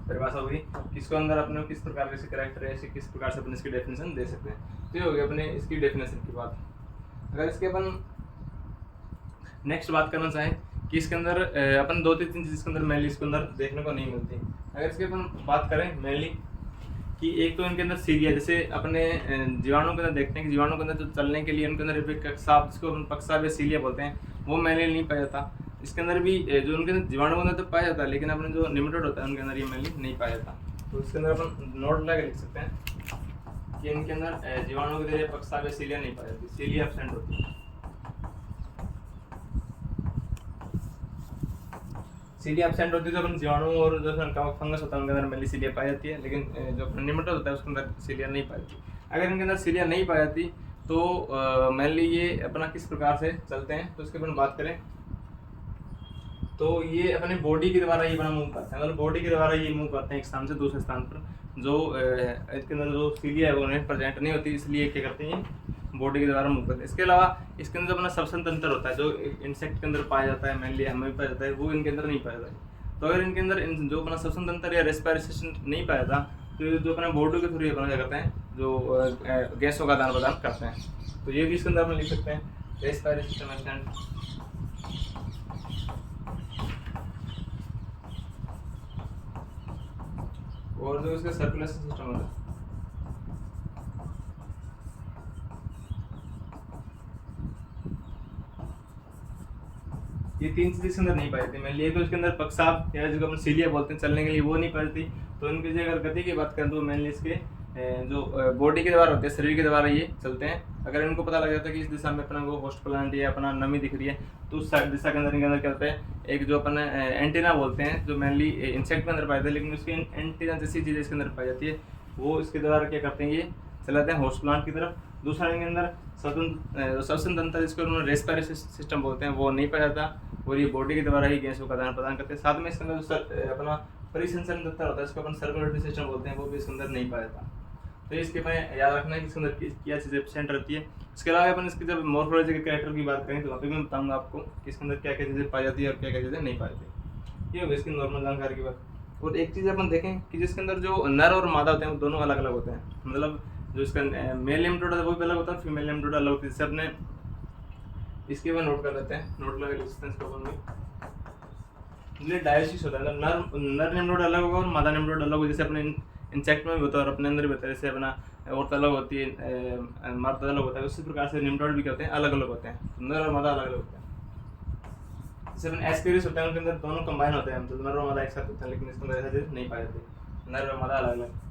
परिभाषा हुई, इसके अंदर अपने किस प्रकार के कैरेक्टर है, किस प्रकार से अपन इसकी डेफिनेशन दे सकते हैं। तो ये हो गया अपने इसकी डेफिनेशन की बात। अगर इसके अपन नेक्स्ट बात करना चाहें कि इसके अंदर अपन दो तीन चीज़ इसके अंदर मेनली इसके अंदर देखने को नहीं मिलती। अगर इसके अपन बात करें मेनली कि एक तो इनके अंदर सीलिया, जैसे अपने जीवाणु के अंदर देखते हैं कि जीवाणु के अंदर जो चलने के लिए उनके अंदर पक्षाभ, जिसको अपन पक्षाभ या सीलिया बोलते हैं, वो मेनली नहीं पाया जाता। इसके अंदर भी जो उनके अंदर जीवाणु के अंदर तो पाया जाता है, लेकिन अपने जो निमेटोड होता है उनके अंदर ये मेनली नहीं पाया जाता। तो इसके अंदर अपन नोट लगा के लिख सकते हैं कि इनके अंदर जीवाणु के जरिए पक्षाभ या सीलिया नहीं पाई जाती, सीलिया एब्सेंट होती है। सीलिया एब्सेंट होती है, तो अपन जीवाणु और जो फंगस होता है उनके अंदर मेनली सीलिया पाई जाती है, लेकिन जो निमेटोड होता है उसके अंदर सीलिया नहीं पाई जाती। अगर इनके अंदर सीलिया नहीं पाई जाती तो मेनली ये अपना किस प्रकार से चलते हैं, तो इसके अपन बात करें तो ये अपने बॉडी के द्वारा ये अपना मूव करते हैं, मतलब बॉडी के द्वारा ये मूव करते हैं एक स्थान से दूसरे स्थान पर। जो इसके अंदर जो सीलिया है वो उन्हें प्रेजेंट नहीं होती, इसलिए क्या करते हैं बॉडी के द्वारा मूव करते हैं। इसके अलावा इसके अंदर अपना श्वसन तंत्र होता है, जो इंसेक्ट के अंदर पाया जाता है, मेनली हमें भी पाया जाता है, वो इनके अंदर नहीं पाया जाता है। तो अगर इनके अंदर जो अपना श्वसन तंत्र या रेस्पिरेशन नहीं पाया जाता तो जो अपना बॉडी के थ्रू अपना क्या करते हैं, जो गैसों का आदान प्रदान करते हैं। तो ये भी इसके अंदर अपन लिख सकते हैं, रेस्पिरेशन और जो इसका सर्कुलेशन सिस्टम होता है, ये तीन चीज़ इसके अंदर नहीं पाई जाती। मैं लिए तो इसके अंदर पक्षाभ या जिसको अपन सीलिया बोलते हैं चलने के लिए, वो नहीं पाई जाती। तो इनकी अगर गति की बात करें तो मेनली इसके जो बॉडी के द्वारा होते हैं, शरीर के द्वारा ये चलते हैं। अगर इनको पता लग जाता है कि इस दिशा में अपना वो होस्ट प्लांट या अपना नमी दिख रही है, तो उस दिशा के अंदर क्या होता है, एक जो अपन एंटीना बोलते हैं, जो मेनली इंसेक्ट के अंदर पाए जाते हैं, लेकिन उसकी एंटीना जैसी चीज़ इसके अंदर पाई जाती है, वो इसके द्वारा क्या करते हैं, ये चलाते हैं होस्ट प्लांट की तरफ। दूसरा इनके अंदर श्वसन तंत्र, जिसको उन्होंने रेस्पिरेटरी सिस्टम बोलते हैं, वो नहीं पाया जाता, और ये बॉडी के द्वारा ही गैसों का आदान प्रदान करते हैं। साथ में इसके अंदर अपना परिसंचरण तंत्र होता है, इसको अपन सर्कुलेटरी सिस्टम बोलते हैं, वो भी इसके अंदर नहीं पाया जाता। तो इसके में याद रखना है कि इसके अंदर क्या चीज़ें एब्सेंट रहती है। इसके अलावा अपन इसकी जब मॉर्फोलॉजी के कैरेक्टर की बात करें तो वहाँ पे मैं बताऊंगा आपको कि इसके अंदर क्या क्या चीज़ें पाई जाती है और क्या क्या चीज़ें नहीं पाई जाती। ये होगी इसकी नॉर्मल जानकारी की बात। और एक चीज़ अपन देखें कि जिसके अंदर जो नर और मादा होते हैं वो दोनों अलग अलग होते हैं। मतलब जो इसका मेल नेमटोड है वो भी अलग होता है, फीमेल नेमटोड अलग होती है। जैसे अपने इसके ऊपर नोट कर लेते हैं, नोट लगा लेते हैं इसको अपन। डायोसिस होता है, नर नेमटोड अलग होगा और मादा नेमटोड अलग होगा। जैसे अपने इंसेक्ट में भी होता है और अपने अंदर भी होता है। जैसे अपना औरत अलग होती है, मर्द अलग होता है, उसी प्रकार से नेमटोड भी कहते हैं अलग अलग होते हैं, नर और मादा अलग अलग होते हैं। जैसे अपने एस्केरिस होता है, उनके अंदर दोनों कंबाइन होते हैं, मतलब नर और मादा एक साथ होते हैं, लेकिन इसके अंदर ऐसा चीज नहीं पाई जाती, नर और मादा अलग अलग।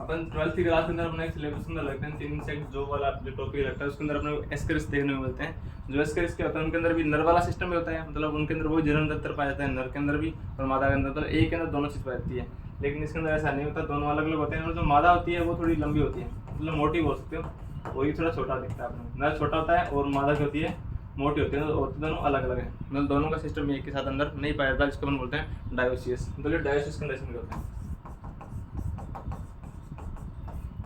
अपन 12th की क्लास के अंदर अपने एक सिलेबस के अंदर लगते हैं 3 इंसेक्ट जो वाला जो टॉपिक लगता है, उसके अंदर अपने एस्केरिस देखने को मिलते हैं। जो एस्केरिस क्या होता है, उनके अंदर भी नर वाला सिस्टम भी होता है, मतलब उनके अंदर वही जनन तंत्र पाया जाता है, नर के अंदर भी और मादा के अंदर, तो एक के अंदर दोनों चीज पाई जाती है। लेकिन इसके अंदर ऐसा नहीं होता, दोनों अलग अलग होते हैं। और जो मादा होती है वो थोड़ी लंबी होती है, मतलब मोटी बोल सकते हो, वही थोड़ा छोटा दिखता है अपने। नर छोटा होता है और मादा जो होती है मोटी होती है, और दोनों अलग अलग है, मतलब दोनों का सिस्टम एक के साथ अंदर नहीं पाया जाता, जिसको अपन बोलते हैं डायोसिस। तो ये डायोसिस कंडीशन होते हैं,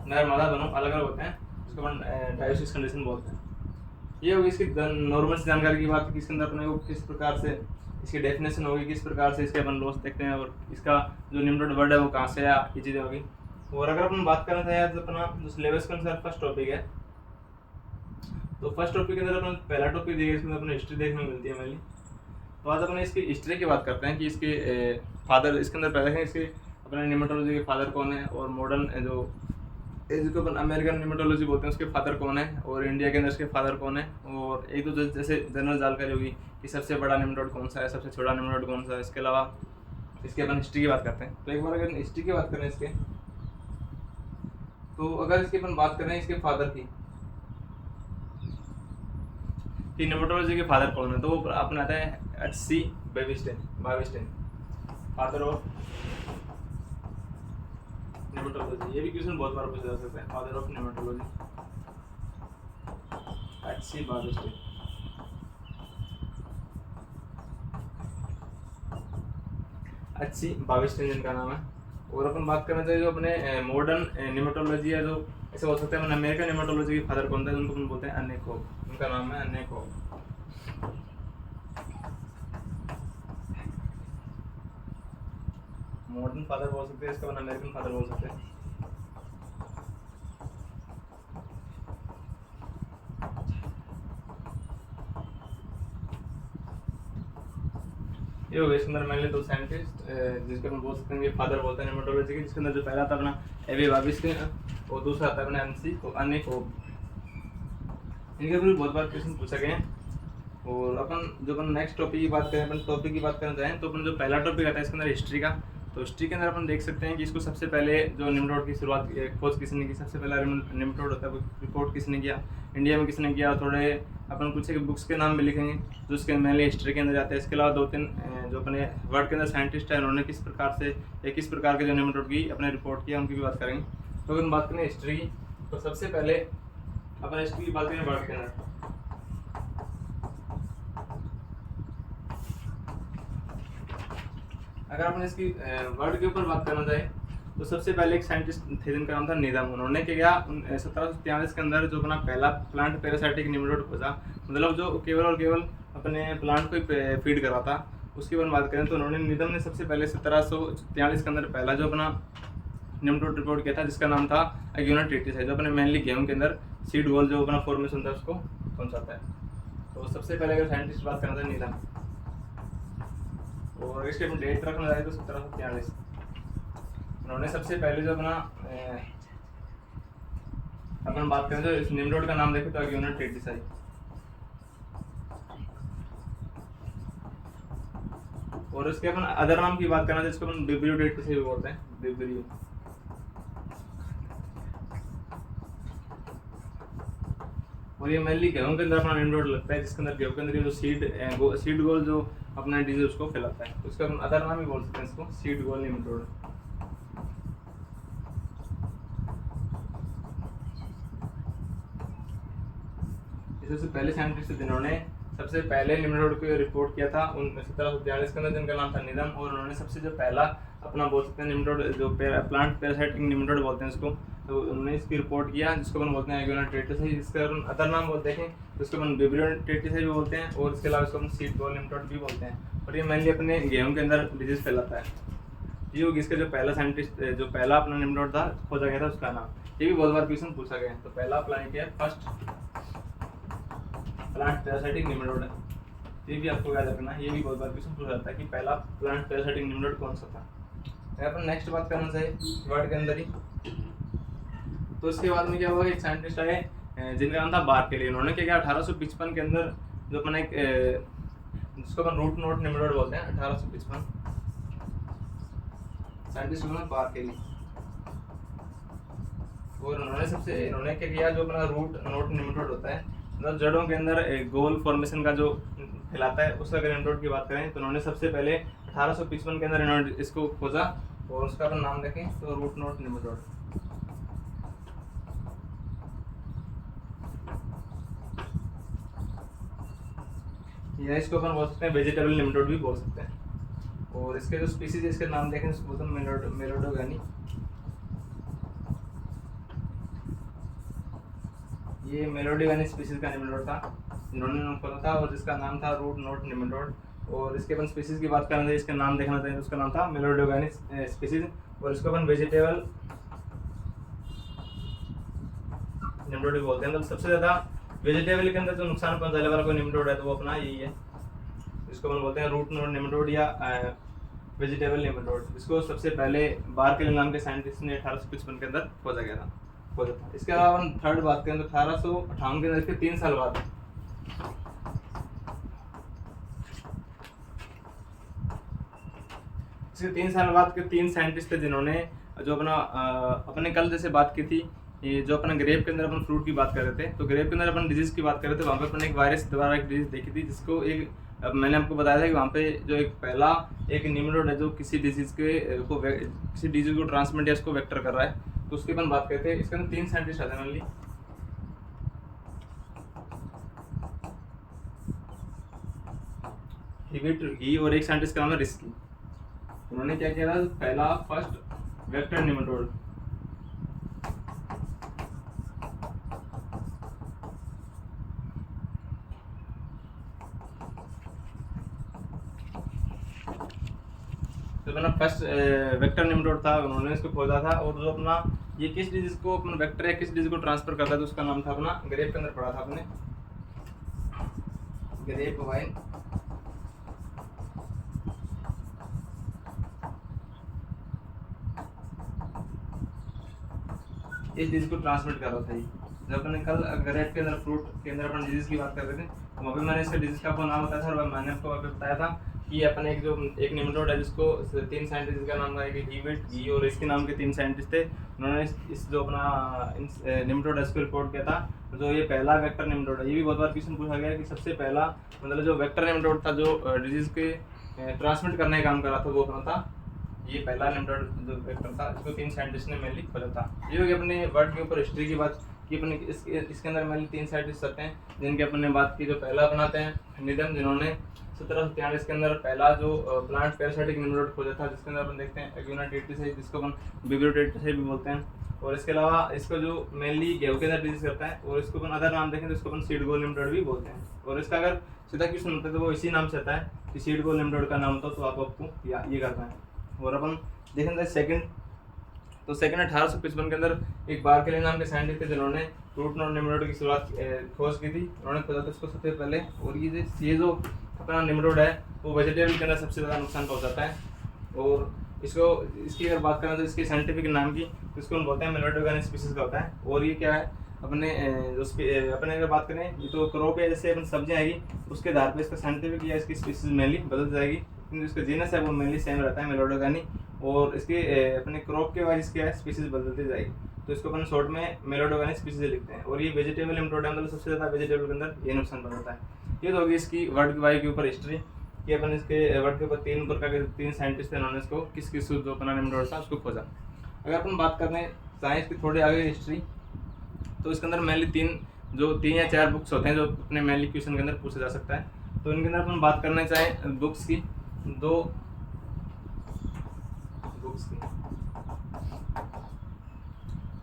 नर मादा दोनों अलग अलग होते हैं, जिसको अपन डायोसिस कंडीशन बोलते हैं। ये होगी इसकी नॉर्मल जानकारी की बात, कि इसके अंदर अपने को किस प्रकार से इसकी डेफिनेशन होगी, किस प्रकार से इसके अपन लॉस देखते हैं, और इसका जो नेमटोड वर्ड है वो कहाँ से आया, ये चीज़ें होगी। और अगर अपन बात करना चाहें तो अपना जो सिलेबस के अनुसार फर्स्ट टॉपिक है, तो फर्स्ट टॉपिक के अंदर अपन पहला टॉपिक देखिए, इसके अंदर अपने हिस्ट्री देखने को मिलती है मेनली। तो आज अपन इसकी हिस्ट्री की बात करते हैं कि इसके फादर, इसके अंदर पहले हैं इसके अपने निमेटोलॉजी के फादर कौन है, और मॉडर्न जो जिसको अपन अमेरिकन निमेटोलॉजी बोलते हैं उसके फादर कौन है, और इंडिया के अंदर इसके फादर कौन है, और एक दो जैसे जनरल जानकारी होगी कि सबसे बड़ा निमेटोड कौन सा है, सबसे छोटा निमेटोड कौन सा है। इसके अलावा इसके अपन हिस्ट्री की बात करते हैं। तो एक बार अगर हिस्ट्री की बात करें इसके, तो अगर इसकी अपन बात करें इसके फादर की, कि निमेटोलॉजी के फादर कौन है, तो वो अपना आता है एच.सी. बाविस्टेन, फादर ऑफ नेमेटोलॉजी। ये भी क्वेश्चन बहुत बार पूछा जा सकता है, फादर ऑफ नेमेटोलॉजी एच.सी. बाविस्टेन। एच.सी. बाविस्टेन जिनका नाम है। और अपन बात करना चाहिए जो अपने मॉडर्न नेमेटोलॉजी है, जो ऐसे बोल सकते हैं अमेरिकन नेमेटोलॉजी के फादर कौन था, उनको अपन बोलते हैं अन्ने कोब, उनका नाम है अन्ने कोब। मॉडर्न फादर बोल सकते हैं, इसका अपन अमेरिकन फादर बोल सकते हैं। ये हो गए इसके अंदर मेनली दो साइंटिस्ट, जिसके अपन बोल सकते हैं फादर बोलते हैं नेमेटोलॉजी के, जिसके अंदर जो पहला था अपना एवी बाविस्टेन और दूसरा था अपना एम.सी. अन्ने कोब। इनके भी बहुत बार क्वेश्चन पूछा गए हैं। और अपन जो अपन नेक्स्ट टॉपिक की बात करें, अपन टॉपिक की बात करना चाहें तो अपन जो पहला टॉपिक आता है इसके अंदर हिस्ट्री का, तो हिस्ट्री के अंदर अपन देख सकते हैं कि इसको सबसे पहले जो निमेटोड की शुरुआत खोज किसने की, सबसे पहला निमेटोड होता है वो रिपोर्ट किसने किया, इंडिया में किसने किया। थोड़े अपन कुछ एक बुक्स के नाम भी लिखेंगे जो इसके मेनली हिस्ट्री के अंदर जाते हैं। इसके अलावा 2-3 जो अपने वर्ल्ड के अंदर साइंटिस्ट हैं, उन्होंने किस प्रकार से या किस प्रकार के जो निमेटोड की अपने रिपोर्ट किया, उनकी भी बात करेंगे। तो अगर बात करें हिस्ट्री की, तो सबसे पहले अपन हिस्ट्री की बात करें वर्ल्ड के अंदर, अगर अपन इसकी वर्ड के ऊपर बात करना चाहें तो सबसे पहले एक साइंटिस्ट थे जिनका नाम था नीदम। उन्होंने क्या किया, 1743 के अंदर जो अपना पहला प्लांट पैरासाइटिक निमेटोड खोजा, मतलब जो केवल और केवल अपने प्लांट को ही फीड करा था, उसकी अपन बात करें तो उन्होंने नीदम ने सबसे पहले 1743 के अंदर पहला जो अपना निमेटोड रिपोर्ट किया था, जिसका नाम था अग्यूना ट्रीटिस है, जो अपने मेनली गेहूं के अंदर सीड वॉल जो अपना फॉर्मेशन था उसको पहुंचाता है। तो सबसे पहले अगर साइंटिस्ट बात करना था नीदम, और इसके अपन डेट रखना चाहे तो 1743 उन्होंने सबसे पहले जो अपना अपन बात करें तो इस निमेटोड का नाम देखें तो अग्यूना ट्रीटिस है। और उसके अपन अदर नाम की बात करना जिसको अपन बिब्लियोडेटिस भी बोलते हैं, विब्रियो। और ये मेनली गेहूं के अंदर अपना निम्नोड लगता है, जिसके अंदर गेहूं के अंदर ये जो सीड गोल जो अपना डिजीज उसको फैलाता है, तो इसका अदर नाम भी बोल सकते हैं इसको, सीड गोल निम्नोड। सबसे पहले साइंटिस्ट जिन्होंने सबसे पहले निम्नोड को रिपोर्ट किया था 1742 के अंदर, जिनका नाम था निदम, और उन्होंने सबसे जो पहला अपना बोल सकते हैं निम्नोड जो प्लांट पैरासाइटिक निम्नोड बोलते हैं इसको, तो उन्होंने इसकी रिपोर्ट किया, जिसको अपन बोलते हैं एग्यूना ट्रेटिस, जिसका अदर नाम बोलते हैं जिसको अपन विब्रियो ट्रेटिस भी बोलते हैं, और इसके अलावा इसको अपन सीड गोल निम्नोड भी बोलते हैं। और ये मेनली अपने गेहूं के अंदर डिजीज फैलाता है। ये होगी इसका जो पहला साइंटिस्ट जो पहला अपना निम्नोड था खोजा गया था उसका नाम। ये भी बहुत बार क्वेश्चन पूछा गया है। तो पहला प्लांट है फर्स्ट प्लांट पैरासाइटिक निम्नोड है, ये भी आपको याद रखना है, ये भी बहुत बार क्वेश्चन पूछा जाता है कि पहला प्लांट पैरासाइटिक निम्नोड कौन सा था। अपन नेक्स्ट बात करना चाहिए वर्ड के अंदर ही। तो इसके बाद में क्या हुआ, एक साइंटिस्ट आए जिनका नाम था बार्केली। उन्होंने क्या किया 1855 के अंदर जो अपना एक जिसको अपन रूट नोट निम्नोड बोलते हैं, 1855 साइंटिस्ट बार्केली। और उन्होंने क्या किया, जो अपना रूट नोट निम्नोड होता है मतलब जड़ों के अंदर एक गोल फॉर्मेशन का जो फैलाता है, उसका अगर निम्नोड की बात करें तो उन्होंने सबसे पहले 1855 के अंदर इन्होंने इसको खोजा, और उसका अपन नाम देखें तो रूट नोट निम्नोड। या इसको अपन बोल सकते हैं वेजिटेबल निम्नोड भी बोल सकते हैं। और इसके जो स्पीसीज है इसके नाम देखें उसको बोलते हैं मेलोडोगानी। ये मेलोडोगानी स्पीसीज का निम्नोड था, इन्होंने नाम खोजा था, और जिसका नाम था रूट नोट निम्नोड। और इसके अपन स्पीसीज की बात करना चाहिए, इसका नाम देखना चाहिए, उसका नाम था मेलोडोगानी स्पीसीज। और इसको अपन वेजिटेबल निम्नोड भी बोलते हैं। मतलब सबसे ज्यादा वेजिटेबल के अंदर जो नुकसान पहुंचाने वाला कोई निम्नोड है तो वो अपना यही है, इसको अपन बोलते हैं रूट नोट निम्नोड या वेजिटेबल निम्नोड। इसको सबसे पहले बार्केली नाम के साइंटिस्ट ने 1855 के अंदर खोजा गया था। इसके अलावा हम थर्ड बात करें तो 1858 के अंदर इसके 3 साल बाद इसके 3 साल बाद के 3 साइंटिस्ट थे जिन्होंने जो अपने कल जैसे बात की थी, ये जो अपना ग्रेप के अंदर अपन फ्रूट की बात कर रहे थे, तो ग्रेप के अंदर अपन डिजीज की बात कर रहे थे, वहाँ पे अपन एक वायरस द्वारा एक डिजीज देखी थी, जिसको मैंने आपको बताया था कि वहाँ पे जो एक पहला एक निम्नोड है जो किसी डिजीज को ट्रांसमिट या उसको वेक्टर कर रहा है, तो उसकी अपन बात करते हैं। इसके अंदर 3 साइंटिस्ट आते हैं मेनली, ही और एक साइंटिस्ट का नाम है रिस्की। उन्होंने क्या किया था, पहला फर्स्ट वेक्टर निम्नोड तो अपना फर्स्ट वेक्टर निम्नोड था, उन्होंने इसको खोजा था। और जो अपना ये किस डिजीज को अपना वेक्टर है किस डिजीज को ट्रांसफर करता है, तो उसका नाम था अपना ग्रेप के अंदर पढ़ा था आपने, ग्रेप वाइन। इस डिजीज को ट्रांसमिट कर रहा था। जब अपने कल ग्रेप के अंदर फ्रूट के अंदर अपन डिजीज की बात कर रहे थे, तो वहाँ पे मैंने इसका डिजीज का आपको नाम बताया था, और मैंने आपको वहाँ पे बताया था कि अपने एक निम्नोड है जिसको 3 साइंटिस्ट का नाम था, ही और इसके नाम के 3 साइंटिस्ट थे। उन्होंने इस जो अपना निम्नोड है इसको रिपोर्ट किया था, जो ये पहला वेक्टर निम्नोड है। ये भी बहुत बार क्वेश्चन पूछा गया है कि सबसे पहला मतलब जो वेक्टर निम्नोड था जो डिजीज के ट्रांसमिट करने का काम कर रहा था, वो अपना था ये पहला निम्नोड जो वेक्टर था, इसको 3 साइंटिस्ट ने मेनली खोजा था। ये होगी अपने वर्ड के ऊपर हिस्ट्री की बात कि अपने इसके अंदर मेनली 3 साइंटिस्ट आते हैं, जिनकी अपन ने बात की। जो पहला बनाते हैं निदम, जिन्होंने 1743 के अंदर पहला जो प्लांट पैरासाइटिक निम्नोड खोजा था, जिसके अंदर अपन देखते हैं एग्यूना ट्रेटिस है, जिसको अपन विब्रियो ट्रेटिस भी बोलते हैं। और इसके अलावा इसको जो मेनली गेहूं के अंदर डिजीज करता है, और इसको अपन अदर नाम देखें तो इसको अपन सीड गोल निम्नोड भी बोलते हैं। और इसका अगर सीधा क्वेश्चन होता है तो वो इसी नाम से आता है कि सीड गोल निम्नोड का नाम होता तो आपको ये करना है। और अपन देखें सेकंड 1855 के अंदर एक बार्केली नाम के साइंटिस्ट थे, जिन्होंने रूट नोट निम्नोड की शुरुआत खोज की थी। उन्होंने खोजा था इसको सबसे पहले। और ये जो अपना निम्नोड है वो वेजिटेबल के अंदर सबसे ज़्यादा नुकसान पहुंचाता है। और इसकी अगर बात करें तो इसके साइंटिफिक नाम की तो इसको हम बोलते हैं मेलोडोगानी स्पीसीज का होता है। और ये क्या है अपने अगर बात करें ये तो क्रॉप है, जैसे अपन सब्जियाँ आएगी उसके आधार पर इसका साइंटिफिक या इसकी स्पीसीज मेनली बदल जाएगी। लेकिन इसका जीनस है वो मेनली सेम रहता है मेलोडोगानी, और इसके अपने क्रॉप के वाइज क्या है स्पीसीज बदलती जाएगी, तो इसको अपन शॉर्ट में मेलोडोगानी स्पीसीज लिखते हैं। और ये वेजिटेबल निमेटोड है, मतलब सबसे ज़्यादा वेजिटेबल के अंदर ये नुकसान बनाता है। ये तो होगी इसकी वर्ड वाई के ऊपर हिस्ट्री कि अपन इसके वर्ड के ऊपर 3 प्रकार के 3 साइंटिस्ट थे, उन्होंने इसको किस किस जो अपना निमेटोड था उसको खोजा। अगर अपन बात करें साइंस की थोड़ी आगे हिस्ट्री, तो इसके अंदर मेनली 3 या 4 बुक्स होते हैं जो अपने मेनली क्वेश्चन के अंदर पूछा जा सकता है। तो इनके अंदर अपन बात करना चाहें बुक्स की, 2 बुक्स की,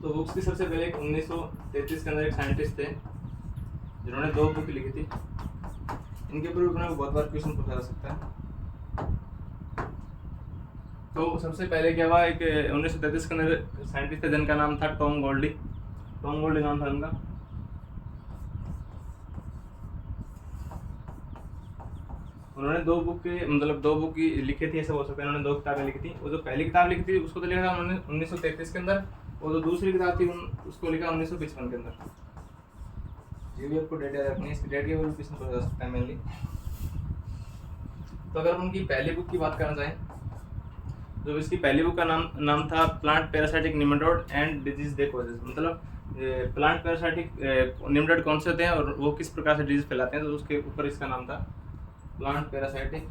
तो बुक्स की सबसे पहले 1933 के अंदर एक साइंटिस्ट थे जिन्होंने 2 बुक लिखी थी। इनके ऊपर अपने को बहुत बार क्वेश्चन पूछा जा सकता है। तो सबसे पहले क्या हुआ, एक 1933 के अंदर साइंटिस्ट थे जिनका नाम था टॉम गोल्डी नाम था उनका। उन्होंने 2 बुक की लिखी थी, ऐसा बोल सकते हैं। उन्होंने 2 किताबें लिखी थी। वो जो पहली किताब लिखी थी उसको तो लिखा था उन्होंने 1933 के अंदर, और जो दूसरी किताब थी उसको लिखा 1955 के अंदर। ये भी आपको डेट याद रखनी है, इसकी डेट के ऊपर क्वेश्चन पूछा जा सकता है मेनली। तो अगर उनकी पहली बुक की बात करना चाहें, जो इसकी पहली बुक का नाम था plant parasitic nematode and disease they causes, मतलब प्लांट पैरासाइटिक निमेटोड कौन से होते हैं और वो किस प्रकार से डिजीज फैलाते हैं, तो उसके ऊपर इसका नाम था प्लांट पैरासाइटिक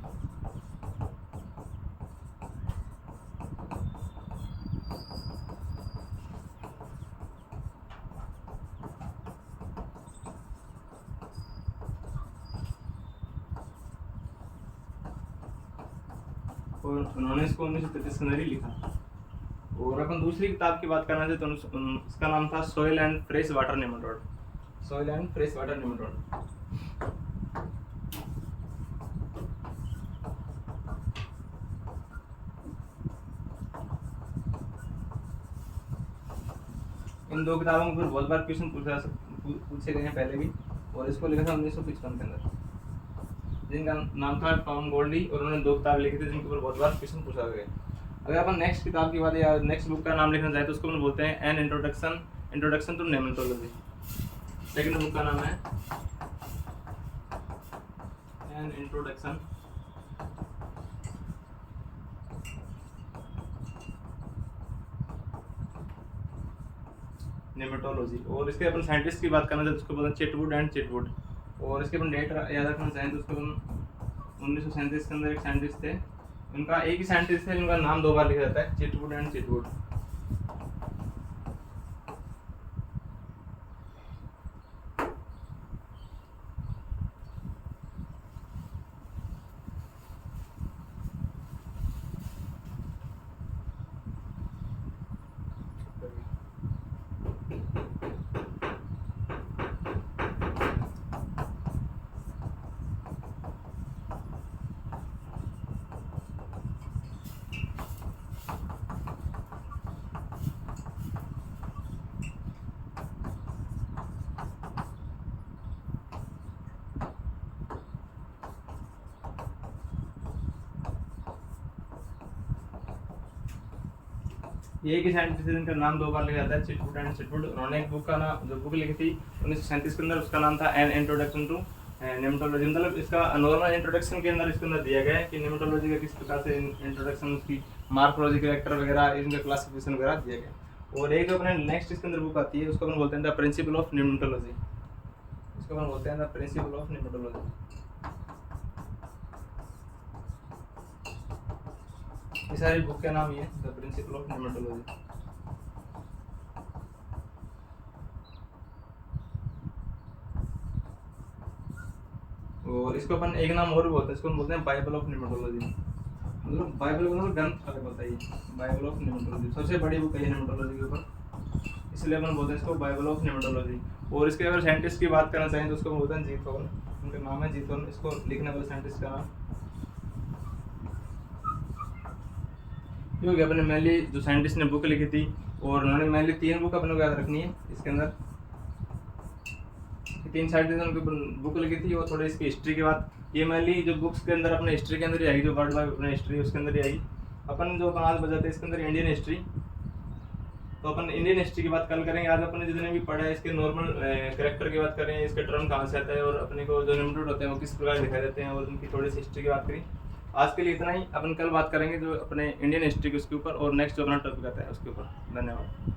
और उन्होंने इसको 1933 के अंदर ही लिखा। और अपन दूसरी किताब की बात करना चाहे तो उसका नाम था soil and fresh water nematode. इन 2 किताबों के ऊपर बहुत बार क्वेश्चन पूछे गए हैं पहले भी, और इसको लिखा था 1955 के अंदर, जिनका नाम था टॉम गोल्डी, और उन्होंने 2 किताब लिखी थी जिनके ऊपर बहुत बार क्वेश्चन पूछा गया। अगर अपन नेक्स्ट किताब की बात या नेक्स्ट बुक का नाम लिखना चाहे तो उसको अपन बोलते हैं an introduction to nematology. Second book का नाम है एन इंट्रोडक्शन नेमेटोलॉजी। और इसके अपन साइंटिस्ट की बात करना चाहते तो उसको बोलते हैं चिटवुड। और इसके अपन डेट याद रखना चाहें तो उसको अपन 1937 के अंदर एक साइंटिस्ट थे, उनका एक ही साइंटिस्ट है जिनका नाम 2 बार लिखा जाता है, चिटवुड। ये एक ही साइंटिस्ट है जिनका नाम 2 बार लिखा जाता है, चिटवुड। उन्होंने एक बुक लिखी थी 1937 के अंदर, उसका नाम था एन इंट्रोडक्शन टू नेमेटोलॉजी। मतलब इसका नॉर्मल इंट्रोडक्शन के अंदर इसके अंदर दिया गया है कि नेमेटोलॉजी का किस प्रकार से इंट्रोडक्शन, उसकी मार्कोलॉजी कैरेक्टर वगैरह, इनका क्लासिफिकेशन वगैरह दिया गया। और एक अपने नेक्स्ट इसके अंदर बुक आती है, उसको अपन बोलते हैं द प्रिंसिपल ऑफ नेमेटोलॉजी। ये सारी बुक का नाम ये द प्रिंसिपल ऑफ नेमेटोलॉजी। और इसको अपन एक नाम और भी बोलते हैं, इसको हम बोलते हैं बाइबल ऑफ नेमेटोलॉजी। मतलब बाइबल का मतलब ग्रंथ अलग होता है, बाइबल ऑफ नेमेटोलॉजी सबसे बड़ी बुक है नेमेटोलॉजी के ऊपर, इसलिए अपन बोलते हैं इसको बाइबल ऑफ नेमेटोलॉजी। और इसके अगर साइंटिस्ट की बात करना चाहें तो उसको बोलते हैं जीत हॉर्न, उनका नाम है जीत हॉर्न। इसको लिखने वाले साइंटिस्ट का नाम क्योंकि अपने मेनली जो साइंटिस्ट ने बुक लिखी थी, और उन्होंने मेनली 3 बुक अपने को याद रखनी है इसके अंदर। 3 साइंटिस्ट ने बुक लिखी थी, और थोड़ी इसकी हिस्ट्री की बात, ये मेनली जो बुक्स के अंदर अपने हिस्ट्री के अंदर ही आएगी, जो वर्ल्ड वाइड अपने हिस्ट्री उसके अंदर ही आएगी। अपन जो आज बजाते हैं इसके अंदर इंडियन हिस्ट्री, तो अपन इंडियन हिस्ट्री की बात कल करेंगे। आज अपने जितने भी पढ़ा है इसके नॉर्मल कैरेक्टर की बात करें, इसके टर्म कहाँ से आता है, और अपने को जो नेमेटोड होते हैं वो किस प्रकार दिखाई देते हैं, और उनकी थोड़ी सी हिस्ट्री की बात करें। आज के लिए इतना ही। अपन कल बात करेंगे जो अपने इंडियन हिस्ट्री के उसके ऊपर, और नेक्स्ट जो अपना टॉपिक आता है उसके ऊपर। धन्यवाद।